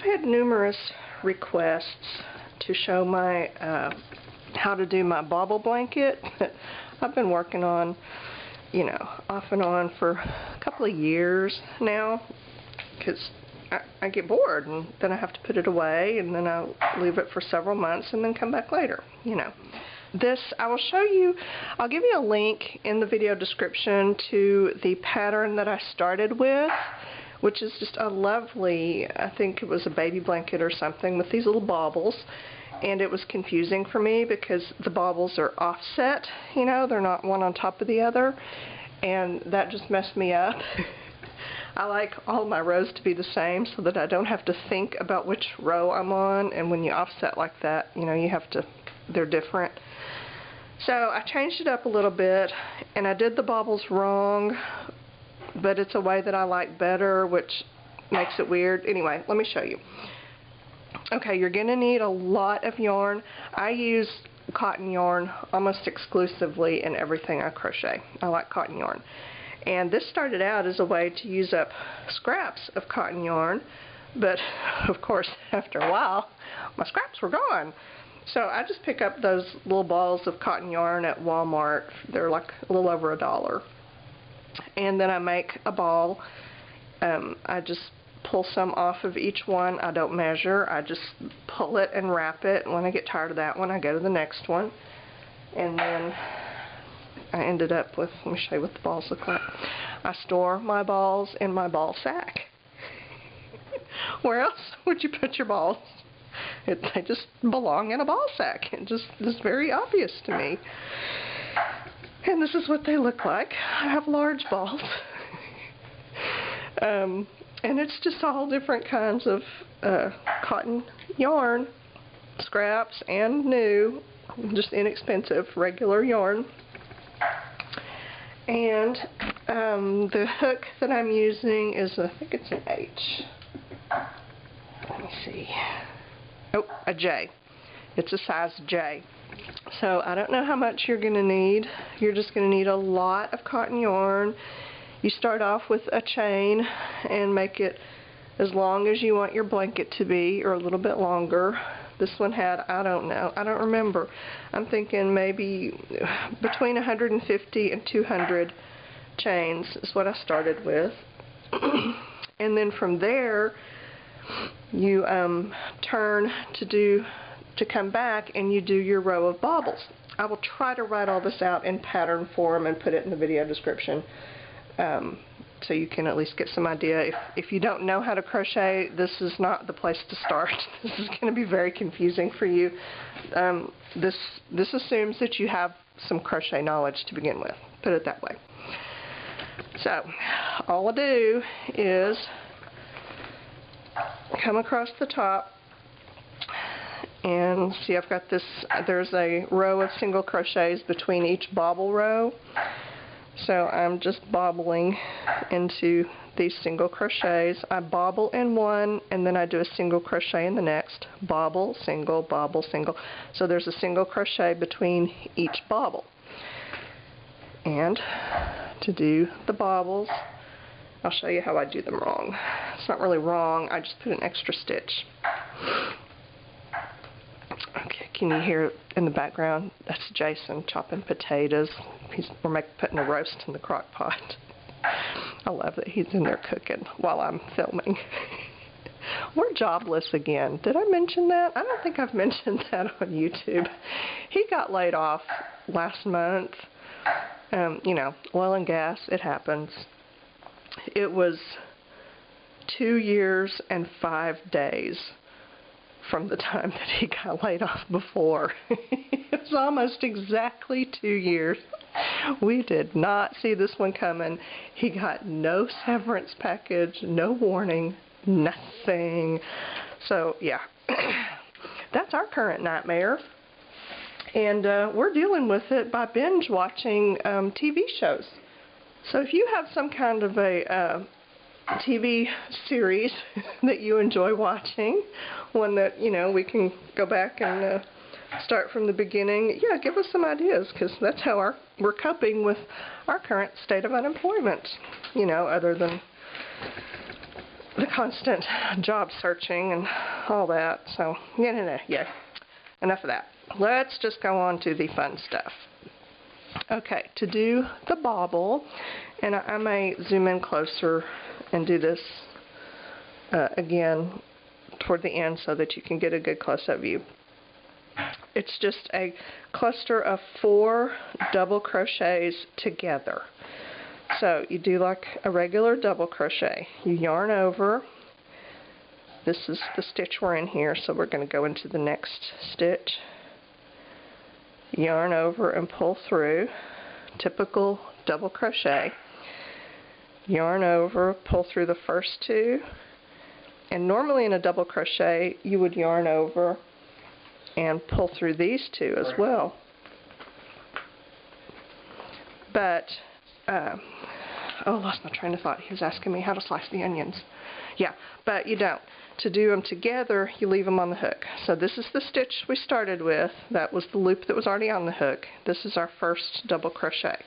had numerous requests to show my how to do my Bobble blanket that I've been working on, you know, off and on for a couple of years now, because I get bored and then I have to put it away and then I'll leave it for several months and then come back later, you know. This, I will show you, I'll give you a link in the video description to the pattern that I started with, which is just a lovely, I think it was a baby blanket or something with these little baubles. And it was confusing for me because the baubles are offset, you know, they're not one on top of the other, and that just messed me up. I like all my rows to be the same so that I don't have to think about which row I'm on, and when you offset like that, you know, you have to, they're different. So I changed it up a little bit, and I did the baubles wrong, but it's a way that I like better, which makes it weird. Anyway, let me show you. Okay, you're going to need a lot of yarn. I use cotton yarn almost exclusively in everything I crochet. I like cotton yarn. And this started out as a way to use up scraps of cotton yarn, but of course after a while my scraps were gone. So I just pick up those little balls of cotton yarn at Walmart. They're like a little over $1. And then I make a ball. I just pull some off of each one. I don't measure. I just pull it and wrap it. And when I get tired of that one, I go to the next one. And then I ended up with, let me show you what the balls look like. I store my balls in my ball sack. Where else would you put your balls? They just belong in a ball sack. It just is very obvious to me. And this is what they look like. I have large balls. And it's just all different kinds of cotton yarn, scraps and new, just inexpensive, regular yarn. And the hook that I'm using is, I think it's an H. Let me see. Oh, a J. It's a size J. So I don't know how much you're going to need. You're just going to need a lot of cotton yarn. You start off with a chain and make it as long as you want your blanket to be, or a little bit longer. This one had, I don't know, I don't remember. I'm thinking maybe between 150 and 200 chains is what I started with. And then from there, you turn to come back and you do your row of bobbles. I will try to write all this out in pattern form and put it in the video description, so you can at least get some idea. If you don't know how to crochet, this is not the place to start. This is going to be very confusing for you. This assumes that you have some crochet knowledge to begin with, put it that way. So all I do is come across the top, and see, I've got this, there's a row of single crochets between each bobble row. So I'm just bobbling into these single crochets. I bobble in one, and then I do a single crochet in the next. Bobble, single, bobble, single. So there's a single crochet between each bobble. And to do the bobbles, I'll show you how I do them wrong. It's not really wrong, I just put an extra stitch. Okay, can you hear in the background? That's Jason chopping potatoes. We're putting a roast in the crock pot. I love that he's in there cooking while I'm filming. We're jobless again. Did I mention that? I don't think I've mentioned that on YouTube. He got laid off last month. You know, oil and gas, it happens. It was 2 years and 5 days from the time that he got laid off before. It was almost exactly 2 years. We did not see this one coming. He got no severance package, no warning, nothing. So yeah, that's our current nightmare. And we're dealing with it by binge watching TV shows. So if you have some kind of a TV series that you enjoy watching, one that, you know, we can go back and start from the beginning, yeah, give us some ideas, because that's how we're coping with our current state of unemployment, you know, other than the constant job searching and all that. So, yeah. Enough of that. Let's just go on to the fun stuff. Okay, to do the bobble, and I may zoom in closer and do this again toward the end so that you can get a good close-up view. It's just a cluster of 4 double crochets together. So you do like a regular double crochet. You yarn over. This is the stitch we're in here, so we're going to go into the next stitch. Yarn over and pull through. Typical double crochet. Yarn over, pull through the first 2. And normally in a double crochet, you would yarn over and pull through these 2 as well. But, oh, I lost my train of thought. He was asking me how to slice the onions. Yeah, but you don't. To do them together, you leave them on the hook. So this is the stitch we started with. That was the loop that was already on the hook. This is our first double crochet.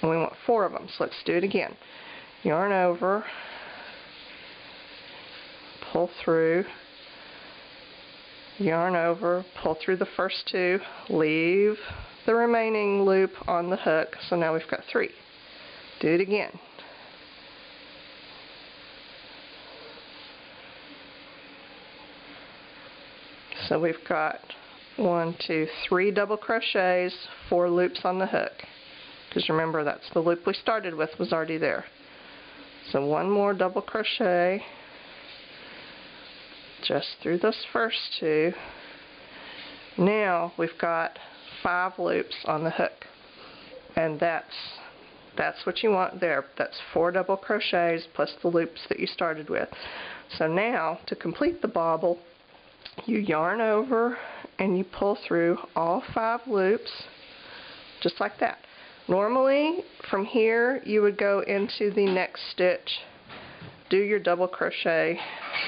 And we want 4 of them, so let's do it again. Yarn over, pull through, yarn over, pull through the first 2, leave the remaining loop on the hook, so now we've got 3. Do it again. So we've got 1, 2, 3 double crochets, 4 loops on the hook. Because remember, that's the loop we started with, was already there. So 1 more double crochet just through those first 2. Now we've got 5 loops on the hook. And that's what you want there. That's 4 double crochets plus the loops that you started with. So now, to complete the bobble, you yarn over and you pull through all 5 loops, just like that. Normally, from here, you would go into the next stitch, do your double crochet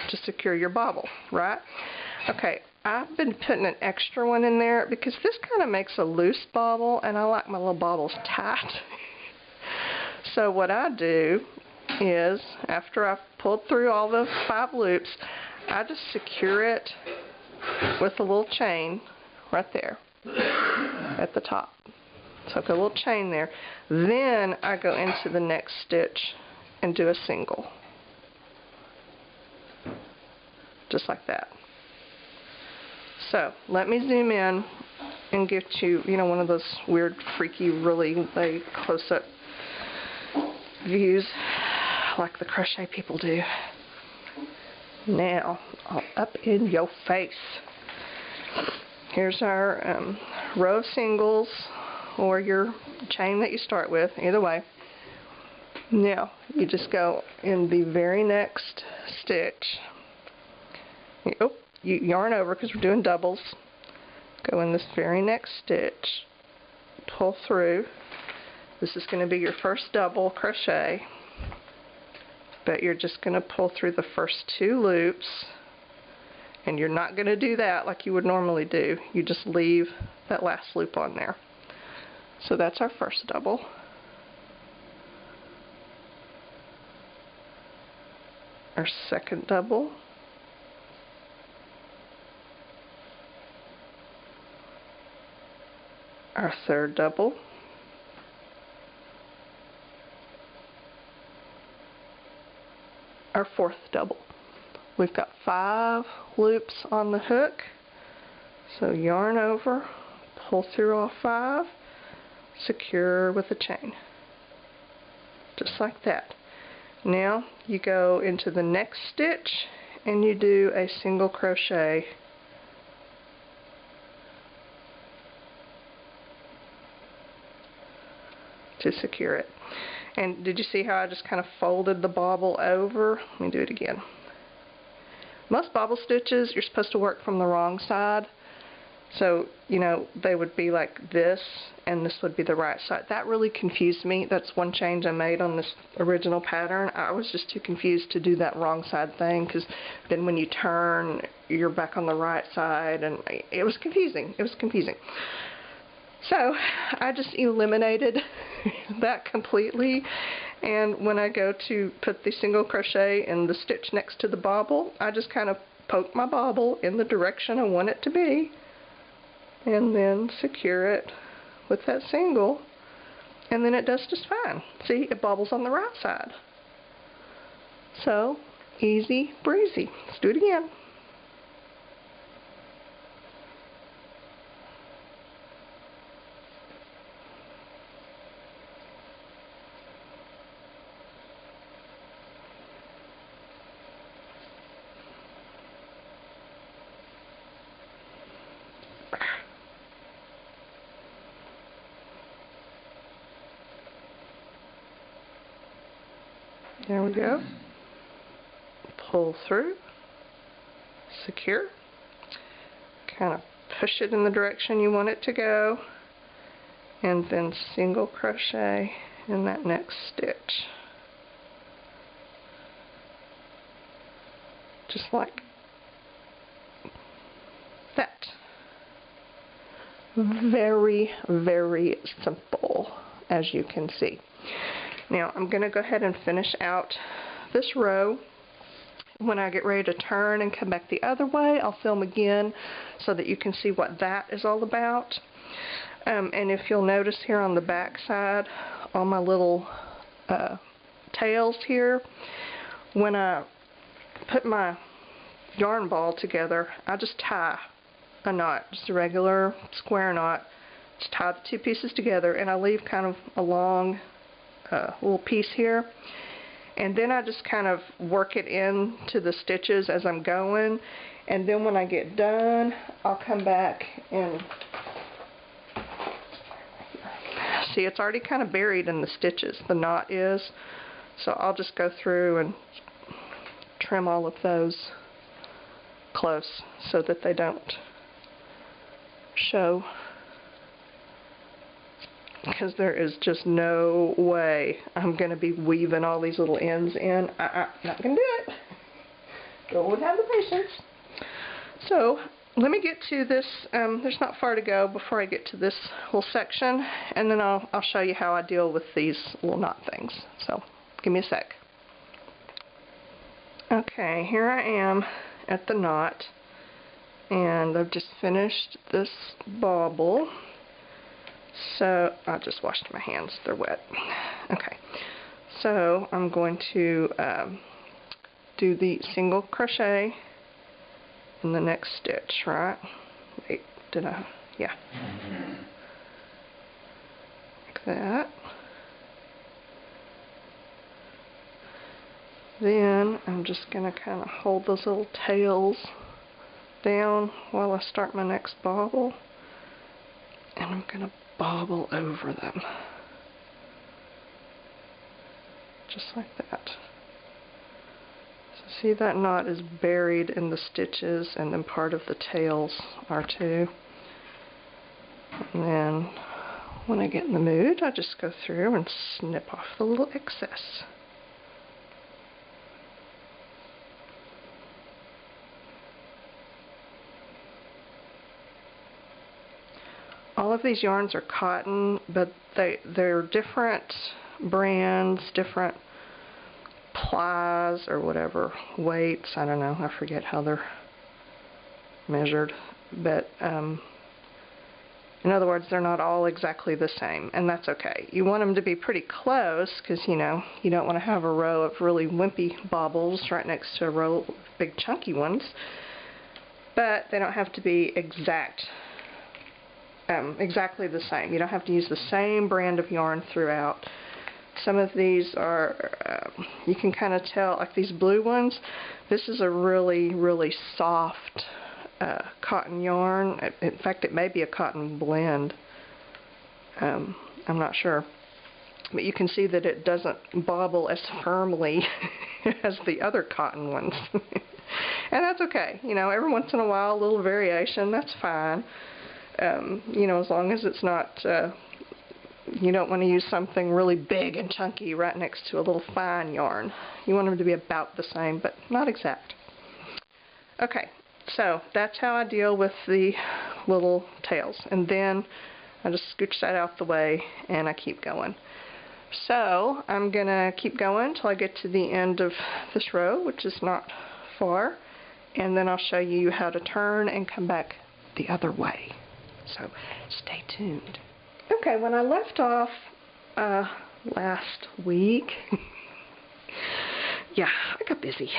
to secure your bobble, right? Okay, I've been putting an extra one in there because this kind of makes a loose bobble, and I like my little bobbles tight. So what I do is, after I've pulled through all the 5 loops, I just secure it with a little chain right there at the top. So I've got a little chain there. Then I go into the next stitch and do a single. Just like that. So let me zoom in and get you, one of those weird, freaky, really close-up views like the crochet people do. Now, all up in your face. Here's our row of singles, or your chain that you start with, either way. Now, you just go in the very next stitch. You yarn over because we're doing doubles. Go in this very next stitch, pull through. This is going to be your first double crochet, but you're just going to pull through the first 2 loops, and you're not going to do that like you would normally do. You just leave that last loop on there. So that's our first double. Our second double. Our third double. Our fourth double. We've got 5 loops on the hook, so yarn over, pull through all 5, secure with a chain, just like that. Now you go into the next stitch and you do a single crochet to secure it. And did you see how I just kind of folded the bobble over? Let me do it again. Most bobble stitches, you're supposed to work from the wrong side. So, they would be like this, and this would be the right side. That really confused me. That's one change I made on this original pattern. I was just too confused to do that wrong side thing, because then when you turn, you're back on the right side, and it was confusing. It was confusing. So I just eliminated that completely, and when I go to put the single crochet in the stitch next to the bobble, I just kind of poke my bobble in the direction I want it to be and then secure it with that single, and then it does just fine. See, it bobbles on the right side. So easy breezy. Let's do it again. There we go. Pull through, secure, kind of push it in the direction you want it to go, and then single crochet in that next stitch. Just like that. Very, very simple, as you can see. Now I'm going to go ahead and finish out this row. When I get ready to turn and come back the other way, I'll film again so that you can see what that is all about. And if you'll notice here on the back side, on my little tails here, when I put my yarn ball together, I just tie a knot, just a regular square knot. Just tie the two pieces together, and I leave kind of a long little piece here, and then I just kind of work it into the stitches as I'm going, and then when I get done, I'll come back and see, it's already kind of buried in the stitches, the knot is, so I'll just go through and trim all of those close so that they don't show, because there is just no way I'm going to be weaving all these little ends in. Not going to do it. Don't have the patience. So let me get to this. There's not far to go before I get to this little section, and then I'll show you how I deal with these little knot things. So give me a sec. Okay, here I am at the knot, and I've just finished this bobble. So I just washed my hands, they're wet. Okay, so I'm going to do the single crochet in the next stitch, right? Wait, did I? Yeah. Like that. Then I'm just going to kind of hold those little tails down while I start my next bobble, and I'm going to bobble over them, just like that. So see, that knot is buried in the stitches, and then part of the tails are too. And then when I get in the mood, I just go through and snip off the little excess. All of these yarns are cotton, but they're different brands, different plies or whatever, weights, I don't know, I forget how they're measured, but in other words, they're not all exactly the same, and that's okay. You want them to be pretty close, because you know, you don't want to have a row of really wimpy bobbles right next to a row of big chunky ones, but they don't have to be exactly the same. You don't have to use the same brand of yarn throughout. Some of these are, you can kind of tell, like these blue ones, this is a really, really soft cotton yarn. In fact, it may be a cotton blend. I'm not sure. But you can see that it doesn't bobble as firmly as the other cotton ones. And that's okay. You know, every once in a while, a little variation, that's fine. You know, as long as it's not, you don't want to use something really big and chunky right next to a little fine yarn. You want them to be about the same, but not exact. Okay, so that's how I deal with the little tails. And then I just scooch that out the way and I keep going. So I'm going to keep going until I get to the end of this row, which is not far, and then I'll show you how to turn and come back the other way. So stay tuned. Okay, when I left off last week, yeah, I got busy.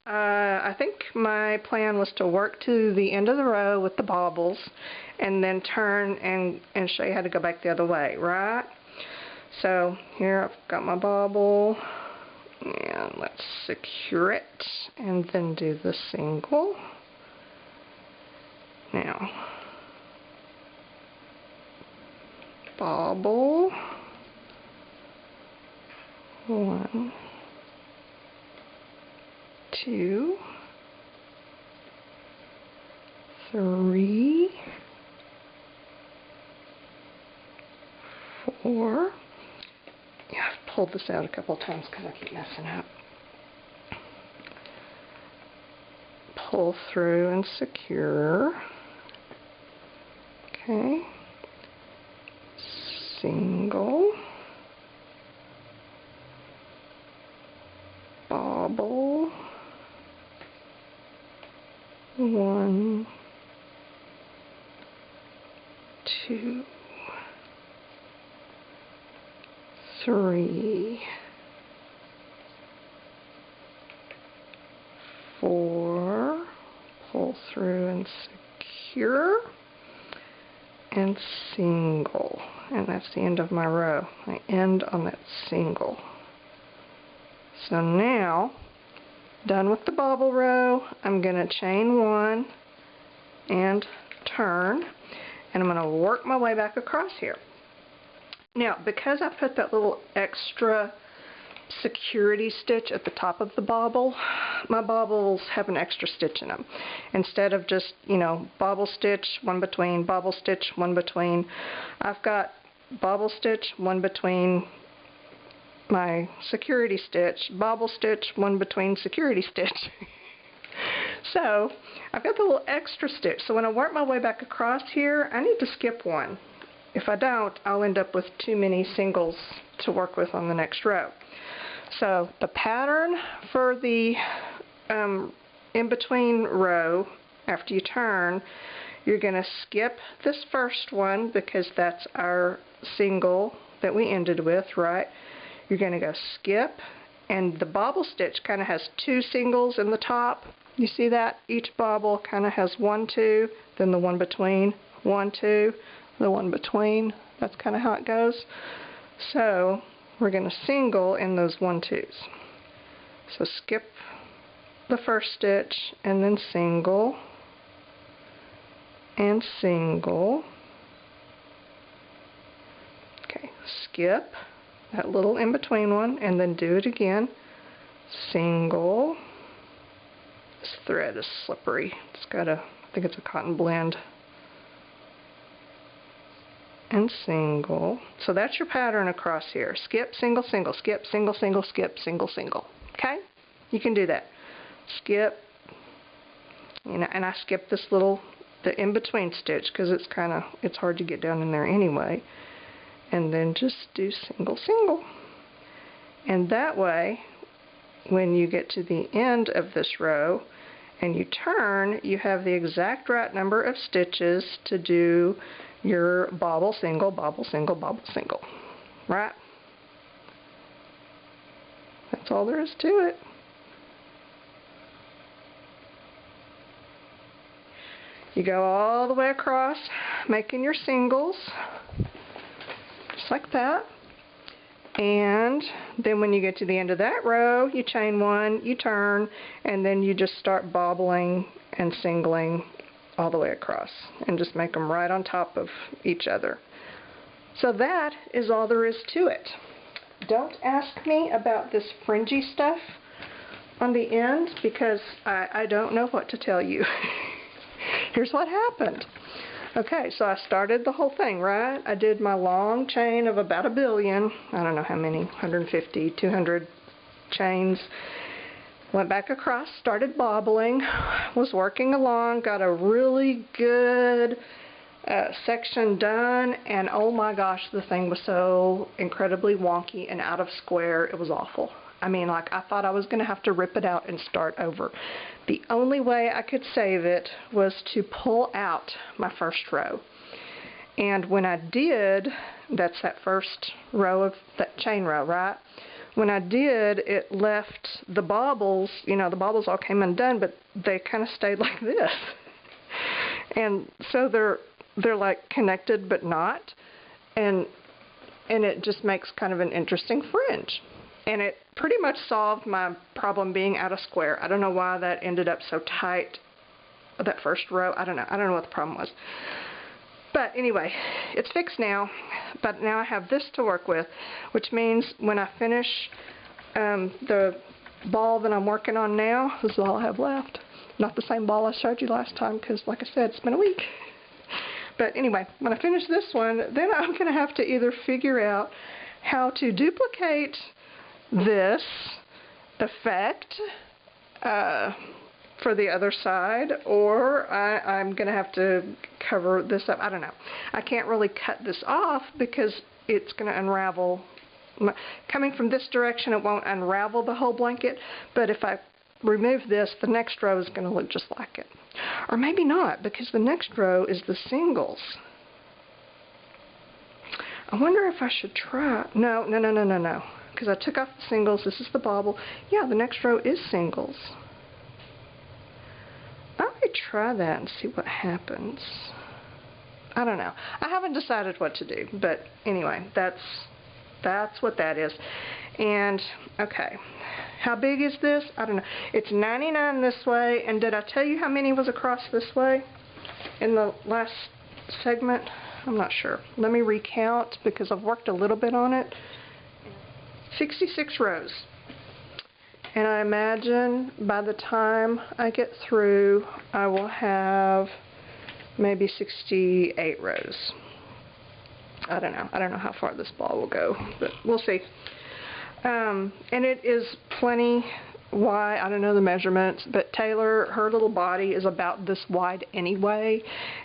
I think my plan was to work to the end of the row with the bobbles and then turn and show you how to go back the other way, right? So here I've got my bobble, and let's secure it and then do the single. Now, bobble, 1, 2, 3, 4. Yeah, I've pulled this out a couple of times because I keep messing up. Pull through and secure. Okay. Single. Bobble. 1, 2, 3, 4, pull through and secure, and single. And that's the end of my row. I end on that single. So now, done with the bobble row, I'm going to chain 1 and turn, and I'm going to work my way back across here. Now, because I put that little extra security stitch at the top of the bobble, my bobbles have an extra stitch in them. Instead of just, you know, bobble stitch, 1 between, bobble stitch, 1 between, I've got bobble stitch, 1 between my security stitch, bobble stitch, 1 between security stitch. So, I've got the little extra stitch. So when I work my way back across here, I need to skip 1. If I don't, I'll end up with too many singles to work with on the next row. So the pattern for the in-between row, after you turn, you're going to skip this first one because that's our single that we ended with, right? You're going to go skip, and the bobble stitch kind of has 2 singles in the top. You see that? Each bobble kind of has 1, 2, then the 1 between, 1, 2, the 1 between. That's kind of how it goes. So we're going to single in those 1, 2s. So skip the first stitch and then single and single. Okay, skip that little in between one and then do it again. Single. This thread is slippery. It's got a, I think it's a cotton blend. And single. So that's your pattern across here. Skip, single, single, skip, single, single, skip, single, single. Okay? You can do that. Skip, you know, and I skip this little, the in-between stitch because it's hard to get down in there anyway. And then just do single, single. And that way, when you get to the end of this row and you turn, you have the exact right number of stitches to do your bobble, single, bobble, single, bobble, single. Right? That's all there is to it. You go all the way across, making your singles, just like that. And then when you get to the end of that row, you chain 1, you turn, and then you just start bobbling and singling all the way across and just make them right on top of each other. So that is all there is to it. Don't ask me about this fringy stuff on the end because I don't know what to tell you. Here's what happened. Okay, so I started the whole thing, right? I did my long chain of about 1 billion. I don't know how many, 150, 200 chains. Went back across, started bobbling, was working along, got a really good section done, and oh my gosh, the thing was so incredibly wonky and out of square. It was awful. I mean, like, I thought I was going to have to rip it out and start over. The only way I could save it was to pull out my first row. And when I did, that's that first row of that chain row, right? When I did, it left the bobbles, you know, the bobbles all came undone, but they kind of stayed like this. And so they're like connected but not. And it just makes kind of an interesting fringe. And it pretty much solved my problem being out of square. I don't know why that ended up so tight, that first row. I don't know what the problem was. But anyway, it's fixed now. But now I have this to work with, which means when I finish the ball that I'm working on now, this is all I have left. Not the same ball I showed you last time because, like I said, it's been a week. But anyway, when I finish this one, then I'm going to have to either figure out how to duplicate this effect for the other side, or I'm going to have to cover this up. I don't know. I can't really cut this off because it's going to unravel. Coming from this direction, it won't unravel the whole blanket, but if I remove this, the next row is going to look just like it. Or maybe not, because the next row is the singles. I wonder if I should try. No. Because I took off the singles. This is the bobble. Yeah, the next row is singles. I might try that and see what happens. I don't know. I haven't decided what to do. But anyway, that's what that is. And, okay. How big is this? I don't know. It's 99 this way. And did I tell you how many was across this way in the last segment? I'm not sure. Let me recount because I've worked a little bit on it. 66 rows. And I imagine by the time I get through, I will have maybe 68 rows. I don't know. I don't know how far this ball will go, but we'll see. And it is plenty wide. I don't know the measurements, but Taylor, her little body is about this wide anyway,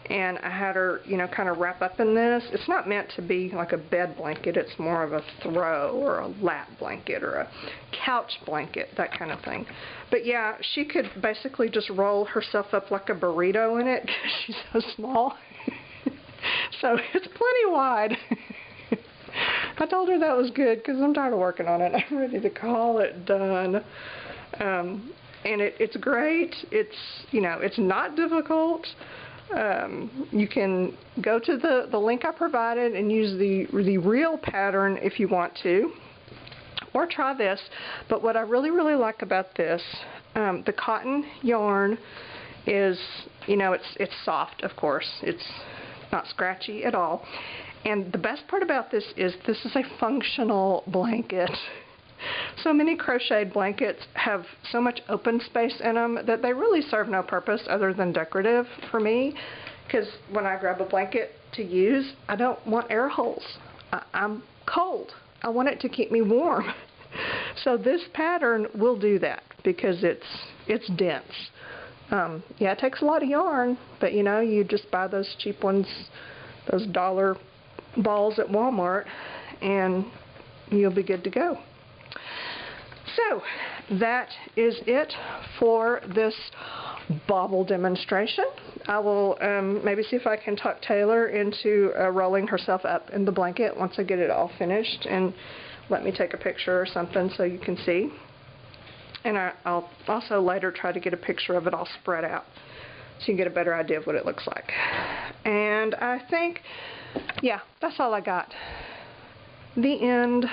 and I had her, you know, kind of wrap up in this. It's not meant to be like a bed blanket. It's more of a throw or a lap blanket or a couch blanket, that kind of thing. But yeah, she could basically just roll herself up like a burrito in it because she's so small. So it's plenty wide. I told her that was good because I'm tired of working on it. I'm ready to call it done. And it's great. It's, you know, it's not difficult. You can go to the link I provided and use the real pattern if you want to, or try this. But what I really like about this, the cotton yarn is, you know, it's soft, of course. It's not scratchy at all. And the best part about this is a functional blanket. So many crocheted blankets have so much open space in them that they really serve no purpose other than decorative for me. Because when I grab a blanket to use, I don't want air holes. I'm cold. I want it to keep me warm. So this pattern will do that because it's dense. Yeah, it takes a lot of yarn, but you know, you just buy those cheap ones, those dollar balls at Walmart, and you'll be good to go. So that is it for this bobble demonstration. I will maybe see if I can talk Taylor into rolling herself up in the blanket once I get it all finished, and let me take a picture or something so you can see. And I'll also later try to get a picture of it all spread out so you can get a better idea of what it looks like. And I think, yeah, that's all I got. The end.